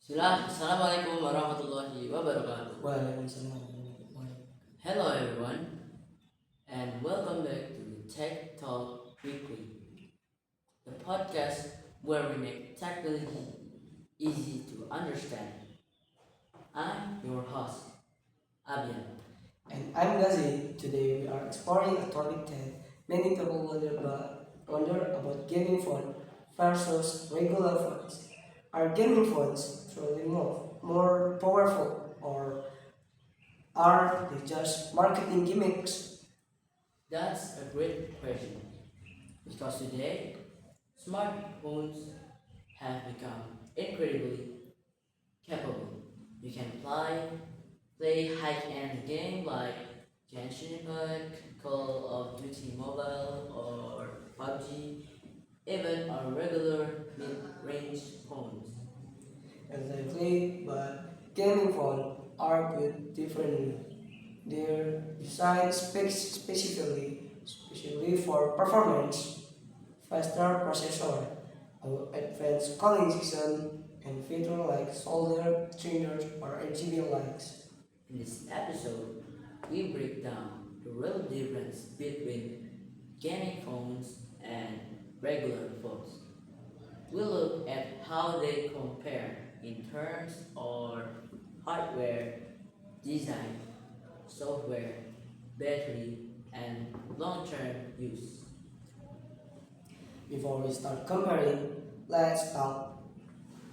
Assalamu'alaikum warahmatullahi wabarakatuh. Waalaikumsalam warahmatullahi. Hello everyone and welcome back to the Tech Talk Weekly, the podcast where we make technology easy to understand. I'm your host, Abyan. And I'm Gahzy. Today we are exploring a topic that many people wonder about gaming phone versus regular phones. Are gaming phones truly more powerful, or are they just marketing gimmicks? That's a great question because today smartphones have become incredibly capable. You can play high-end game like Genshin Impact, Call of Duty Mobile, or PUBG, even on regular mid-range phones. Exactly, but gaming phones are built differently. They're designed specifically for performance, faster processor, advanced calling system, and features like solder, tuners, or RGB lights. In this episode, we break down the real difference between gaming phones and regular phones. We look at how they compare in terms of hardware, design, software, battery, and long-term use. Before we start comparing, let's talk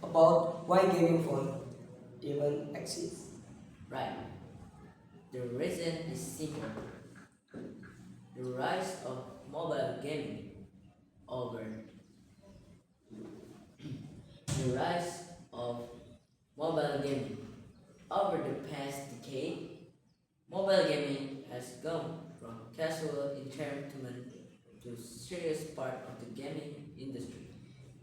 about why gaming phone even exists. Right. The reason is simple. The rise of mobile gaming over the rise of mobile gaming over the past decade, mobile gaming has gone from casual entertainment to serious part of the gaming industry.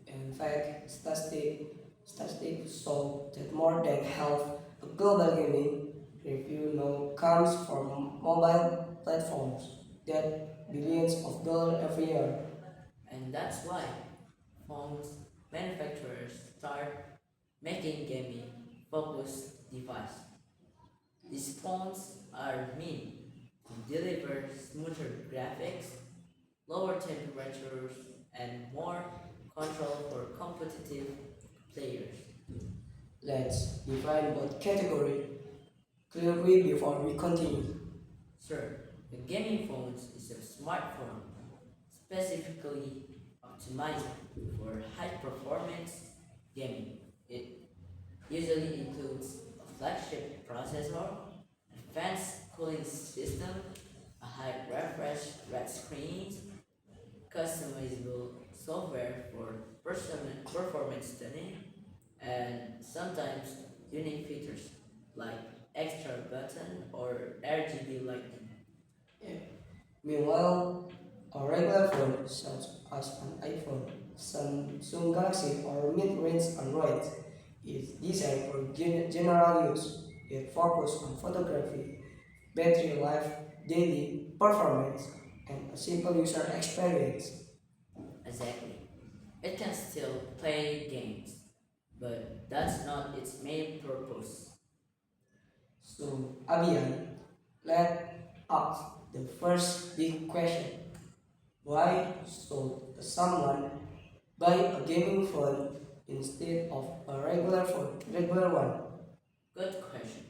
In fact, statistics show that more than half of global gaming revenue now comes from mobile platforms that billions of dollars every year. And that's why phones manufacturers start making gaming focused devices. These phones are meant to deliver smoother graphics, lower temperatures, and more control for competitive players. Let's define both categories clearly before we continue. Sure, the gaming phones is a smartphone specifically optimized for high performance gaming. It usually includes a flagship processor, advanced cooling system, a high refresh red screens, customizable software for performance tuning, and sometimes unique features like extra button or RGB lighting. Yeah. Meanwhile, a regular phone such as an iPhone, Samsung Galaxy, or mid-range Android is designed for general use. It focuses on photography, battery life, daily performance, and a simple user experience. Exactly. It can still play games, but that's not its main purpose. So, Abyan, let's ask the first big question. Why should someone buy a gaming phone instead of a regular one? Good question.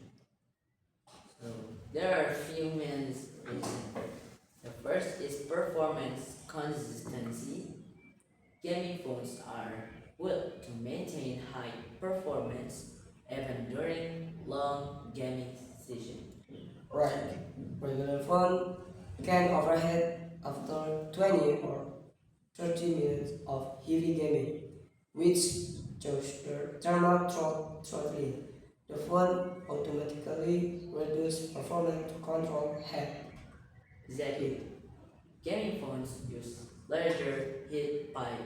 So there are a few main reasons. The first is performance consistency. Gaming phones are built to maintain high performance even during long gaming sessions. Right. Regular phone can overheat after 20 or 30 minutes of heavy gaming, which causes the thermal throttling. The phone automatically reduces performance to control Exactly. heat. Gaming phones use larger heat pipes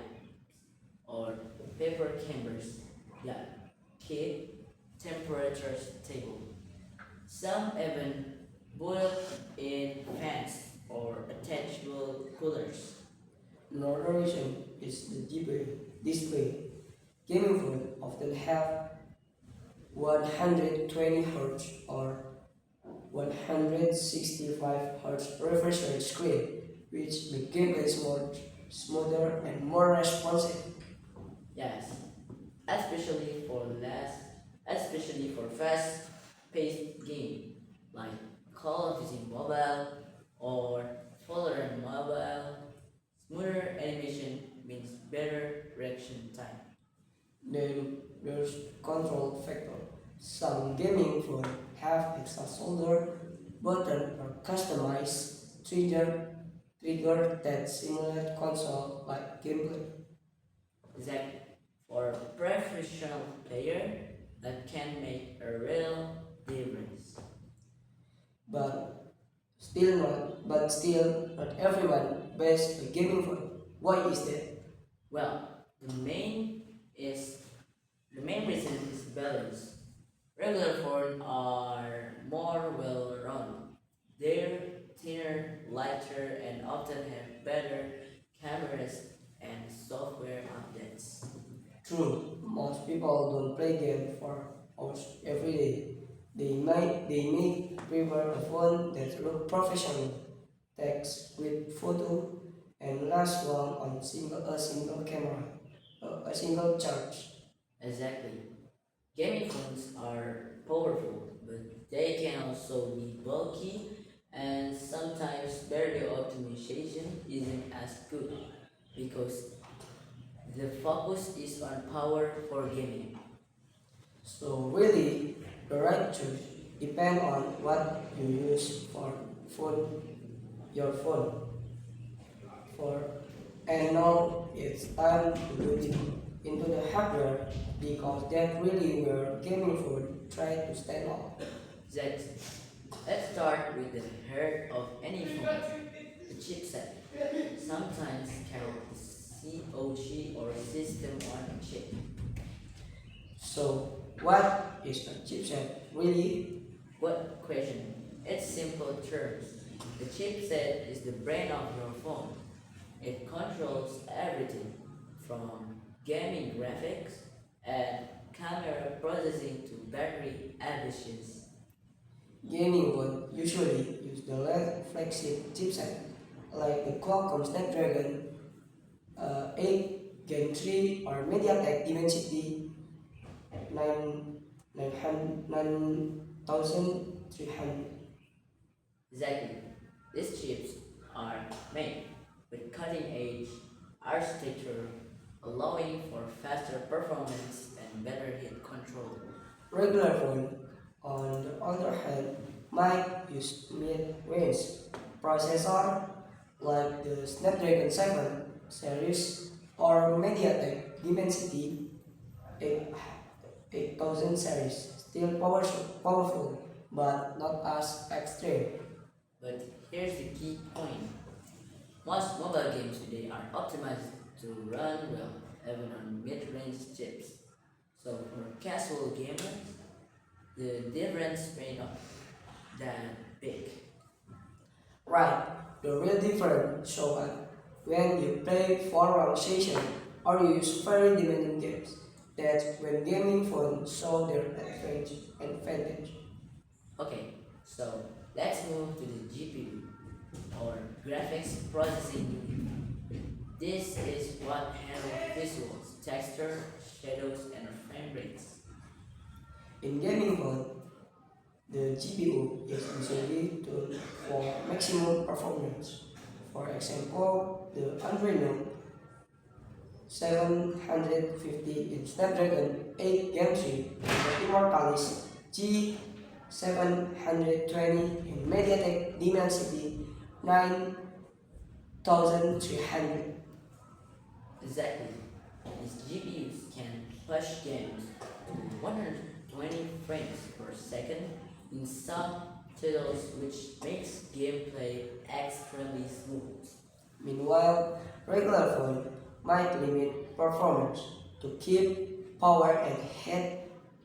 or paper chambers that keep temperatures stable. Some even built-in fans or attachable coolers. Another reason is the display. Gaming phones often have 120 Hz or 165 Hz refresh rate screen, which make gameplay smoother and more responsive. Yes, especially for fast-paced game like Call of Duty Mobile or Valorant Mobile. Smoother animation means better reaction time. Then there's control factor. Some gaming phones have extra shoulder button or customized trigger that simulate console like gameplay. Exactly. For a professional player, that can make a real difference. But still not everyone buys a gaming phone. Why is that? Well, is the main reason is balance. Regular phones are more well run. They're thinner, lighter, and often have better cameras and software updates. True, most people don't play game for hours every day. They may prefer a phone that look professional, takes good photo, and lasts long on a single camera, a single charge. Exactly. Gaming phones are powerful, but they can also be bulky and sometimes battery optimization isn't as good because the focus is on power for gaming. So really, the right choice depend on what you use for phone, your phone for. And now it's time to look into the hardware because that's really where gaming phone try to stand out. That let's start with the heart of any phone, the chipset. Sometimes called COG or system on chip. So what is a chipset really? What question? It's simple terms. The chipset is the brain of your phone. It controls everything from gaming graphics and camera processing to battery efficiency. Gaming phone usually use the less flagship chipset like the Qualcomm Snapdragon 8 Gen 3 or MediaTek Dimensity 9300. Exactly. These chips are made with cutting edge architecture, allowing for faster performance and better heat control. Regular phone, on the other hand, might use mid-range processor like the Snapdragon 7 series or MediaTek Dimensity 8 8000 series. Still powerful, but not as extreme. But here's the key point. Most mobile games today are optimized to run well, even on mid-range chips. So for casual gamers, the difference may not that big. Right, the real difference show up when you play 4 round session or you use very demanding games. That's when gaming phones show their advantage. Okay, so let's move to the GPU or graphics processing unit. This is what handles visuals, texture, shadows, and frame rates. In gaming phone, the GPU is usually tuned for maximum performance. For example, the Adreno 750 in Snapdragon 8 Gen 3 and the Immortalis G720 in MediaTek Dimensity 9300. Exactly. These GPUs can push games to 120 frames per second in some titles, which makes gameplay extremely smooth. Meanwhile, regular phone might limit performance to keep power and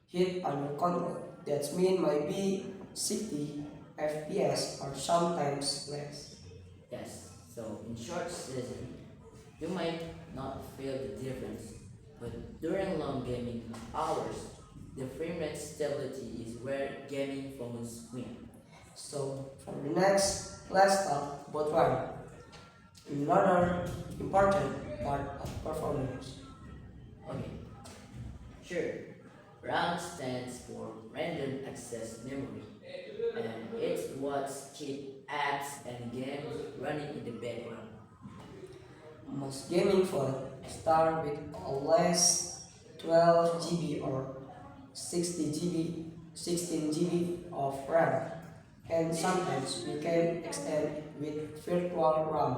heat under control. That mean might be 60 FPS or sometimes less. Yes, so in short session, you might not feel the difference, but during long gaming hours, the frame rate stability is where gaming phones win. So for the next, let's talk about RAM, another important part of performance. Okay, sure. RAM stands for Random Access Memory, and it's what keeps apps and games running in the background. Most gaming phones start with less 12 GB or 60 GB, 16 GB of RAM, and sometimes we can extend it with virtual RAM.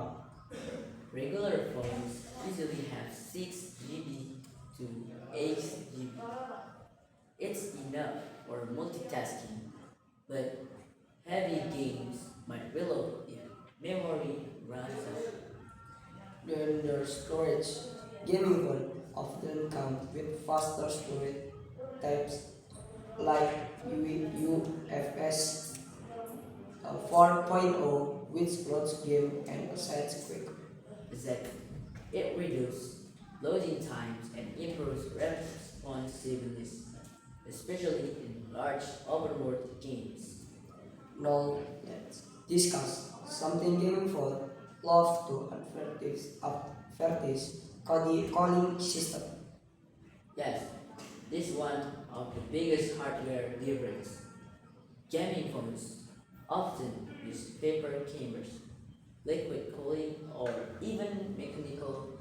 Regular phones usually have 6 GB to 8 GB. It's enough for multitasking, but heavy games might reload if memory runs out. Then there's storage. Gaming phone often come with faster storage types like UFS 4.0, which loads game and assets quick. Exactly. It reduces loading times and improves responsiveness, especially in large open world games. Now let's discuss something gaming phone love to advertise calling system. Yes, this is one of the biggest hardware difference. Gaming phones often use paper cameras, liquid cooling, or even mechanical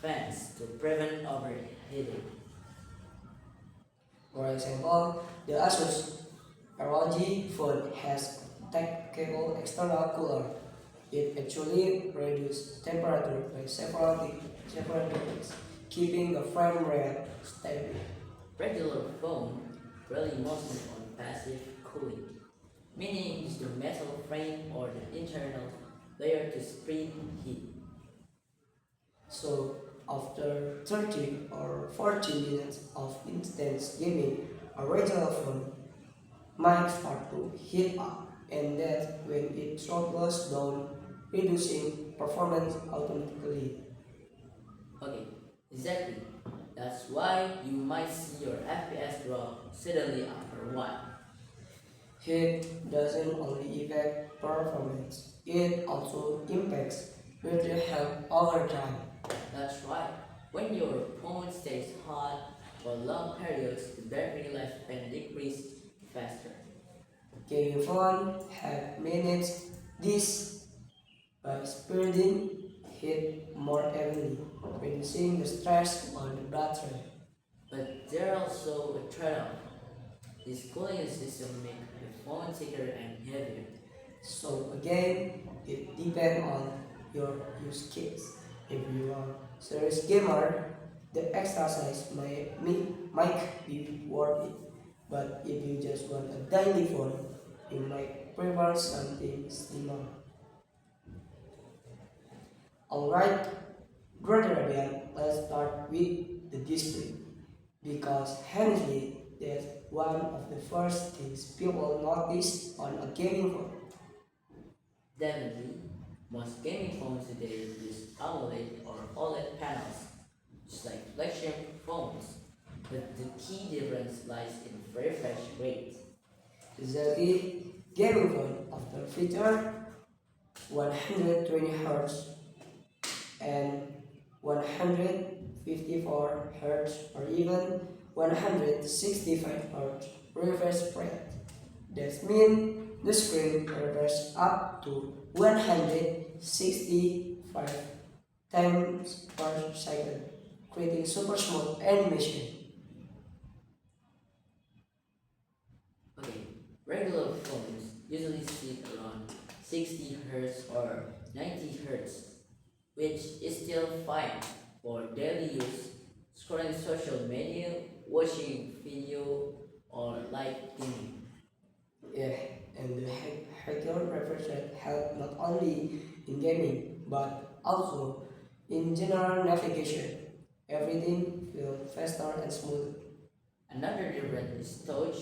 fans to prevent overheating. For example, the Asus ROG phone has detachable external cooler. It actually reduces temperature by several degrees, keeping the frame rate stable. Regular phone rely mostly on passive cooling, meaning use the metal frame or the internal layer to spread heat. So after 30 or 40 minutes of intense gaming, a regular phone might start to heat up, and that's when it throttles down, reducing performance automatically. Okay, exactly. That's why you might see your FPS drop suddenly after a while. Heat doesn't only affect performance, it also impacts battery health over time. That's right. When your phone stays hot for long periods, the battery lifespan decreases faster. Gaming phone have managed this by spreading heat more evenly, reducing the stress on the battery. But there's also a trade-off. This cooling system makes the phone thicker and heavier. So again, it depends on your use case. If you are serious gamer, the exercise might be worth it. But if you just want a daily phone, you might prefer something slimmer. Alright, brother Abyan, let's start with the display. Because honestly, that's one of the first things people notice on a gaming phone. Definitely, most gaming phones today use AMOLED or OLED panels, just like flagship phones. But the key difference lies in refresh rate. Exactly, gaming phone often feature 120 Hz and 154 Hz or even 165 Hz refresh rate. That means the screen refreshes up to 165 times per second, creating super smooth animation. Okay, regular phones usually sit around 60 Hz or 90 Hz, which is still fine for daily use, scrolling social media, watching video, or light gaming. Yeah, and the higher refresh rate help not only in gaming but also in general navigation. Everything feels faster and smoother. Another difference is touch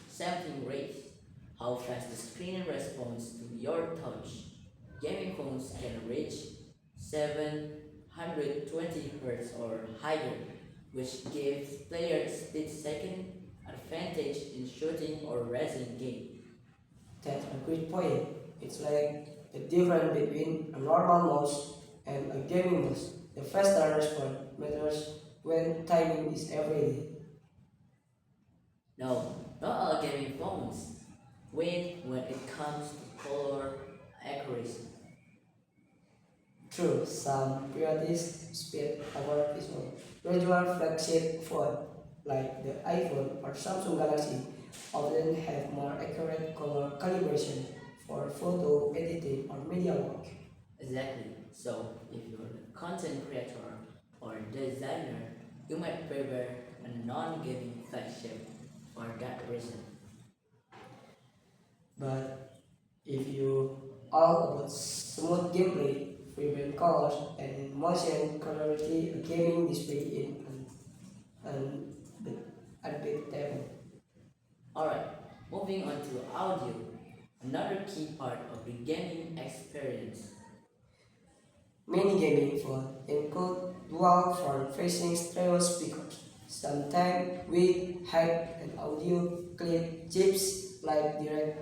sampling rate, how fast the screen responds to your touch. Gaming phones can reach 720 Hz or higher, which gives players split second advantage in shooting or racing game. That's a great point. It's like the difference between a normal mouse and a gaming mouse. The faster response matters when timing is everything. No, not all gaming phones win when it comes to color accuracy. True, some priorities speed over visual. Regular flagship phone like the iPhone or Samsung Galaxy often have more accurate color calibration for photo editing or media work. Exactly. So, if you're a content creator or designer, you might prefer a non-gaming flagship for that reason. But if you all about smooth gameplay, vibrant colors, and motion clarity, a gaming display is an unbeatable. Alright, moving on to audio, another key part of the gaming experience. Many gaming phones include dual front-facing stereo speakers, sometimes with high and audio clip chips like Direct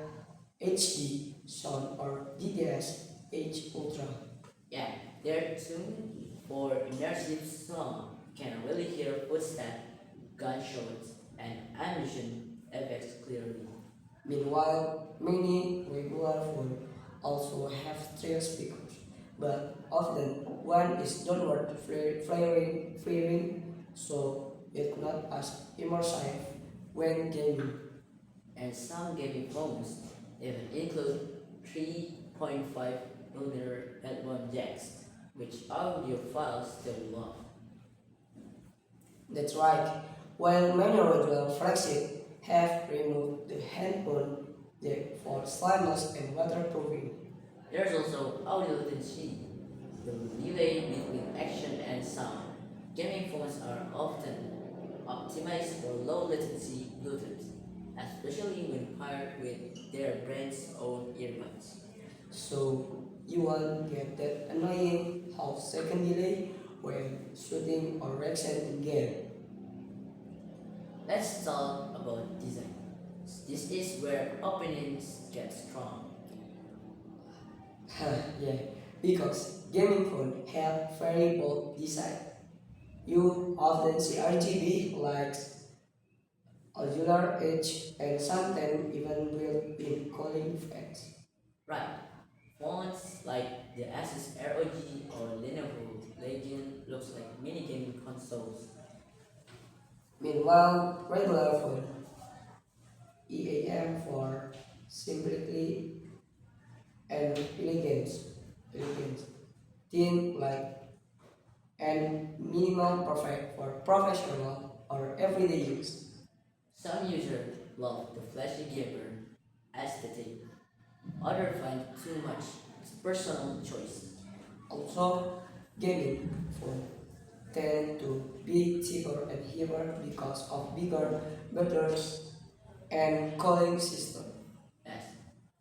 HD Sound or DTS H Ultra. Yeah, they're tuned for immersive sound. You can really hear footsteps, gunshots, and ammunition effects clearly. Meanwhile, many regular phones also have stereo speakers, but often one is downward flaring, so it's not as immersive when gaming. And some gaming phones even include 3.5mm headphone jacks, which audiophiles still love. That's right. While many regular flagships have removed the handphone jack for sliders and waterproofing. There's also audio latency, the delay between action and sound. Gaming phones are often optimized for low latency Bluetooth, especially when paired with their brand's own earbuds. So you won't get that annoying half-second delay when shooting or racing in game. Let's talk about design. This is where opinions get strong. Yeah, because gaming phones have very bold design. You often see RGB lights, angular edge, and sometimes even built-in cooling effects. Right, phones like the Asus ROG or Lenovo Legion looks like mini gaming consoles. Meanwhile, regular phone EAM for simplicity and elegance, thin light, and minimal perfect for professional or everyday use. Some users love the flashy gamer aesthetic, others find too much. It's personal choice. Also, gaming phone tend to be cheaper and cheaper because of bigger batteries and cooling system. Yes,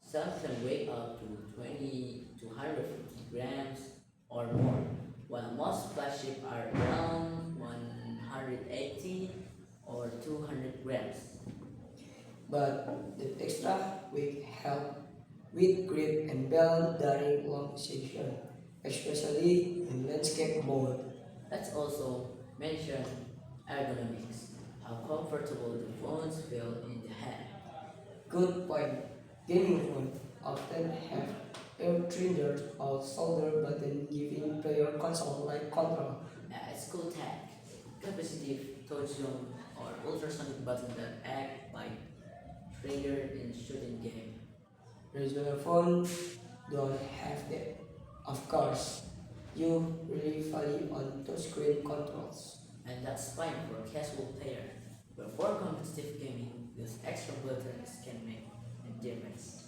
some can weigh up to 20 to 150 grams or more, while most flagship are around 180 or 200 grams. But the extra weight help with grip and balance during long session, especially in landscape mode. Let's also mention ergonomics, how comfortable the phones feel in the hand. Good point. Gaming phones often have air triggers or shoulder button giving player console-like control. It's cool tech, capacitive touch zone or ultrasonic button that act like trigger in shooting game. Regular phones don't have that. Of course, you really value on touchscreen controls. And that's fine for a casual player, but for competitive gaming, those extra buttons can make a difference.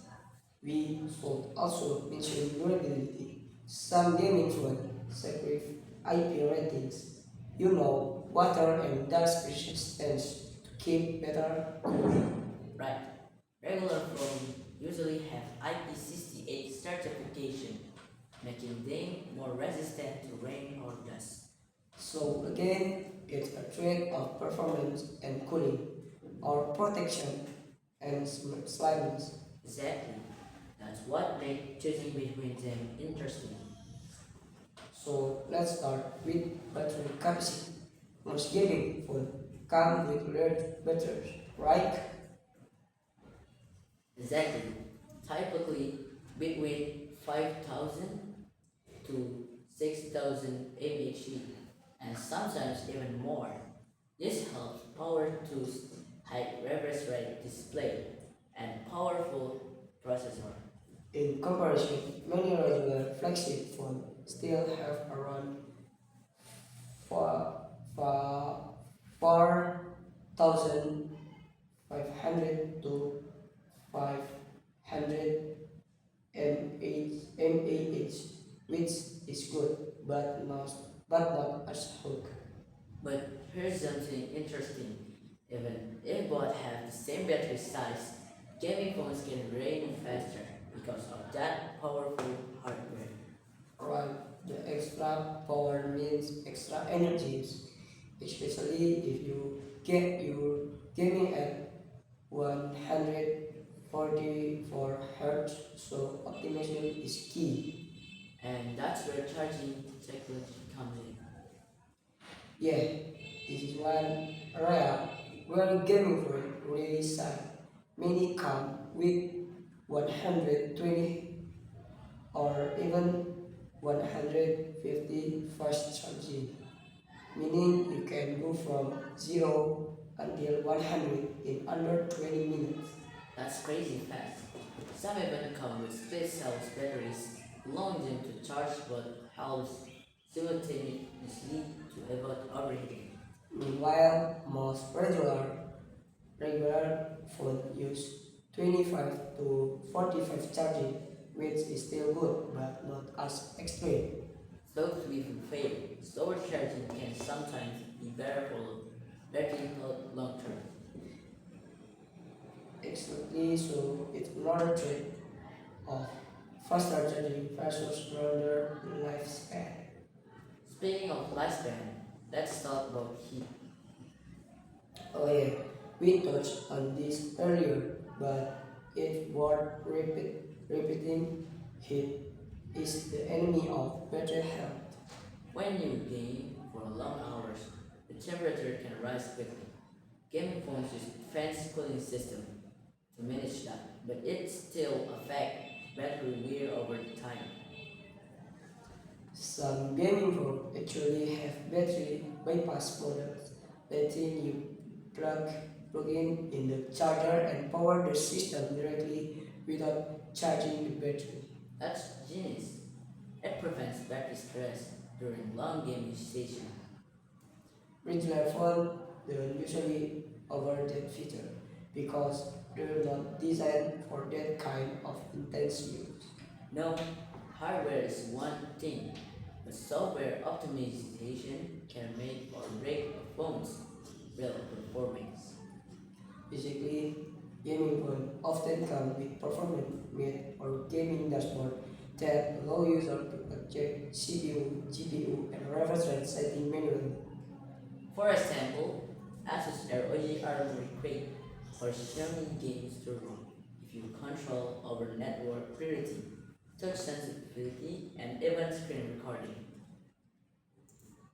We should also mention durability. Some gaming phones sacrifice IP ratings. You know, water and dust resistance to keep better cooling. Right, regular phones usually have IP68 certification, making them more resistant to rain or dust. So again, it's a trade of performance and cooling. or protection and slimness. Exactly. That's what makes choosing between them interesting. So let's start with battery capacity. Most gaming phone come with large batteries, right? Exactly. Typically between 5,000 to 6,000 mAh and sometimes even more. This helps power tools, high refresh rate display, and powerful processor. In comparison, many regular flagship phones still have around 4,500 to 500 mAh, which is good, but not as hook. But here's something interesting. Even if both have the same battery size, gaming phones can drain faster because of that powerful hardware. Right, the extra power means extra energy, especially if you get your gaming at 144 Hz, so optimization is key. And that's where charging technology comes in. Yeah, this is one area where gaming phone really shine. Many come with 120 or even 150 fast charging, meaning you can go from 0 until 100 in under 20 minutes. That's crazy fast. Some even come with split cells batteries, allowing them to charge both halves simultaneously to avoid overheating. Meanwhile, most regular phone use 25 to 45 charging, which is still good but not as extreme. So to even fail, slower charging can sometimes be better for battery health long term. Exactly, so it's another trade of faster charging versus longer lifespan. Speaking of lifespan, let's talk about heat. Oh yeah, we touched on this earlier, but it's worth repeating. Heat is the enemy of better health. When you game for long hours, the temperature can rise quickly. Gaming phones use advanced cooling system to manage that, but it still affects battery wear over time. Some gaming phones actually have battery bypass models, letting you plug, plug in the charger and power the system directly without charging the battery. That's genius. It prevents battery stress during long gaming sessions. Regular phones don't usually offer that feature because they're not designed for that kind of intense use. No, hardware is one thing, but software optimization can make or break a phone's real performance. Basically, gaming phones often come with performance made or gaming dashboard that allow users to adjust CPU, GPU, and refresh rate setting manually. For example, Asus ROG Armory Crate for showing games to run if you control over network priority, touch sensitivity, and even screen recording.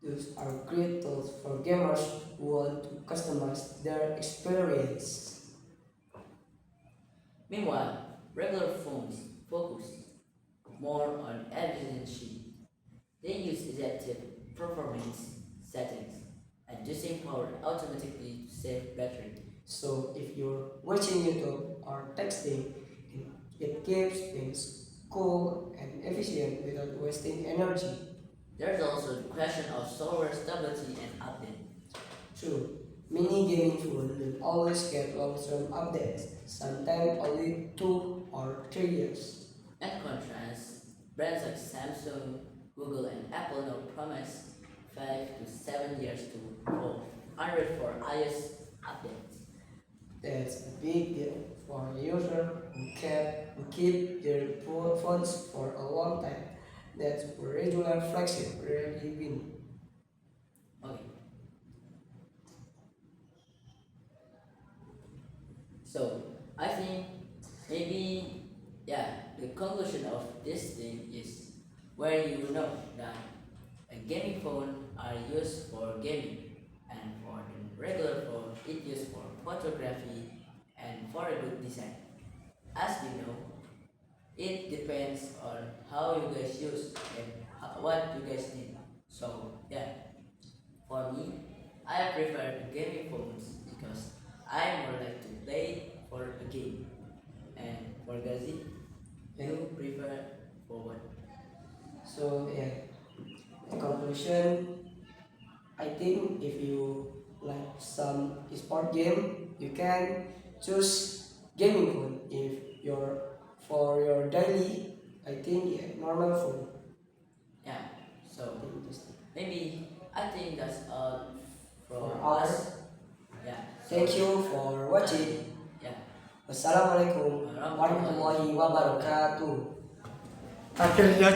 Those are great tools for gamers who want to customize their experience. Meanwhile, regular phones focus more on efficiency. They use adaptive performance settings, adjusting power automatically to save battery. So if you're watching YouTube or texting, it keeps things cool and efficient without wasting energy. There's also the question of software stability and update. True, many gaming phones don't always get long-term updates, sometimes only 2 or 3 years. In contrast, brands like Samsung, Google, and Apple now promise 5 to 7 years to go 100 for iOS updates. That's a big deal for users who keep their phones for a long time. That's where regular flagship rarely win. Okay, So I think maybe the conclusion of this thing is where you know that a gaming phone are used for gaming, and for the regular phone it used for photography and for a good design. As we know, it depends on how you guys use and what you guys need. So for me, I prefer gaming phones because I more like to play for a game. And for Gahzy, you prefer for what? So in conclusion, I think if you like some sport game, you can choose gaming phone. If your for your daily, I think normal phone. Yeah. I So think this maybe I think that's all for from our. us. Yeah. Thank you for watching. Yeah. Assalamualaikum warahmatullahi wabarakatuh. Akhirnya.